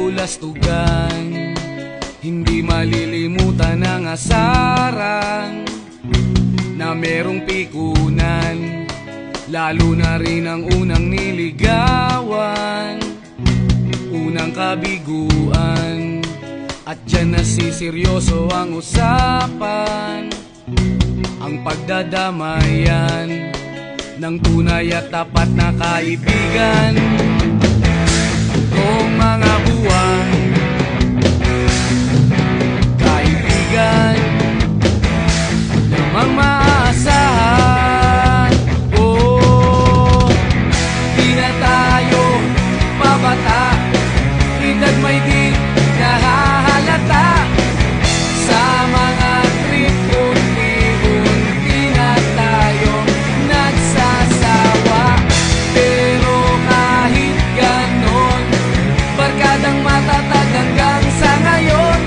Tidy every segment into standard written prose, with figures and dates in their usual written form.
kabulastugan, hindi malilimutan ang asaran na merong pikunan, lalo na rin ang unang niligawan, unang kabiguan. At dyan nasiseryoso ang usapan, ang pagdadamayan ng tunay at tapat na kaibigan. Kung mga buwan, kaibigan namang maaasahan. Oh, di na tayo pabata, edad may di nahahalata. Sa mga trip unti-unti na tayo nagsasawa. Pero kahit ganon, barkadang matatag hanggang sa ngayon.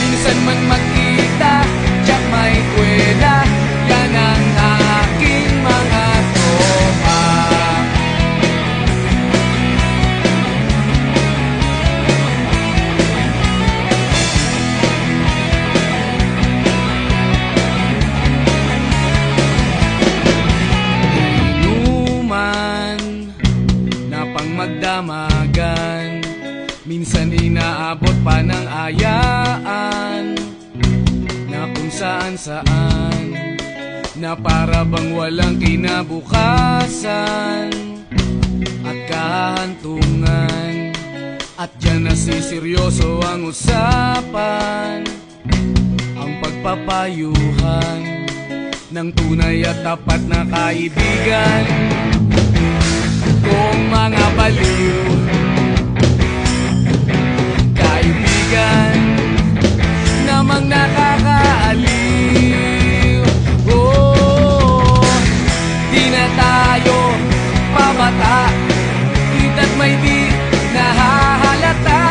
Minsan man magkita, tiyak may kwela, yan ang aking mga tropa. Inuman na pang magdamagan, minsan inaabot pa ng ayaan, na kung saan-saan, na para bang walang kinabukasan at kahantungan. At dyan nasiseryoso ang usapan, ang pagpapayuhan ng tunay at tapat na kaibigan. Kung mga baliw, kaibigan namang nakakaaliw. Oh, di na tayo pabata, edad may di nahahalata.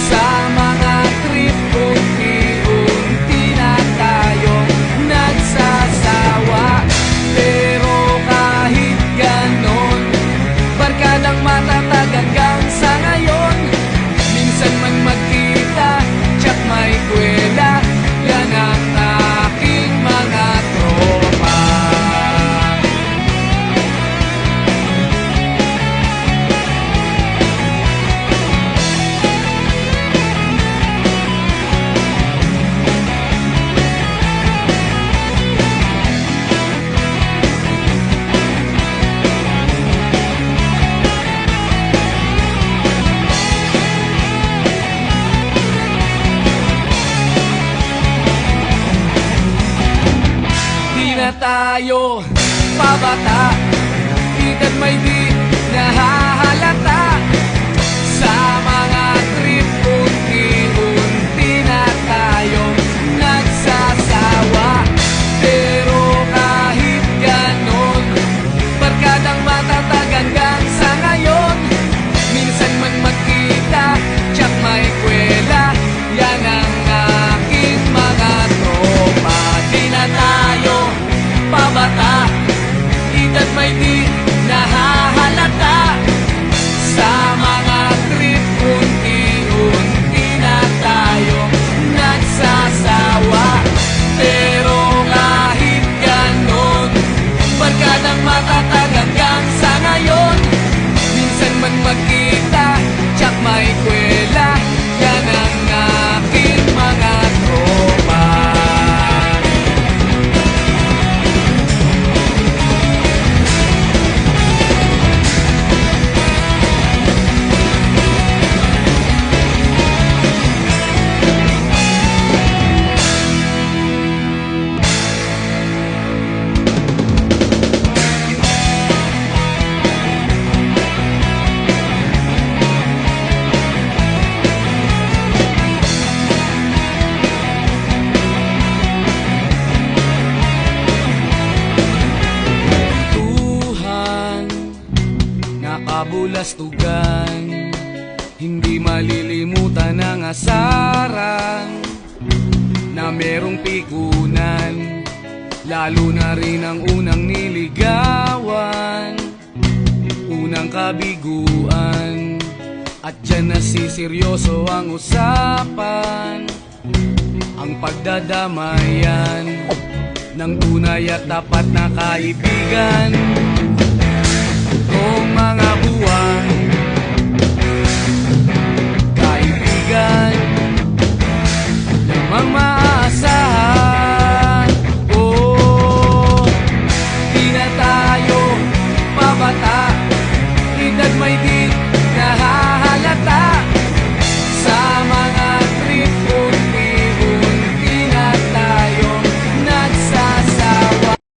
Sa mga trip unti-unti na tayo nagsasawa. Pero kahit ganon, barkadang matatag hanggang sa ngayon. Minsan man magkita, tiyak may kwela, yan ang aking mga tropa. Tayo pabata, edad may di nahahalata. Sa mga trip unti-unti na tayo nagsasawa. Pero kahit ganon, barkadang matatag hanggang sa ngayon. Minsan man magkita, tiyak may kwela, yan ang aking mga tropa. Di na tayo pabata, edad may di nahahalata. Sa mga trip unti-unti na tayo nagsasawa. Pero kahit ganon, barkadang matatag hanggang sa ngayon. Minsan man magkita, tiyak may kwela, yan ang aking mga tropa. Kabulastugan, hindi malilimutan ang asaran na merong pikunan, lalo na rin ang unang niligawan, unang kabiguan. At dyan nasiseryoso ang usapan, ang pagdadamayan ng tunay at tapat na kaibigan. Kung mga buwan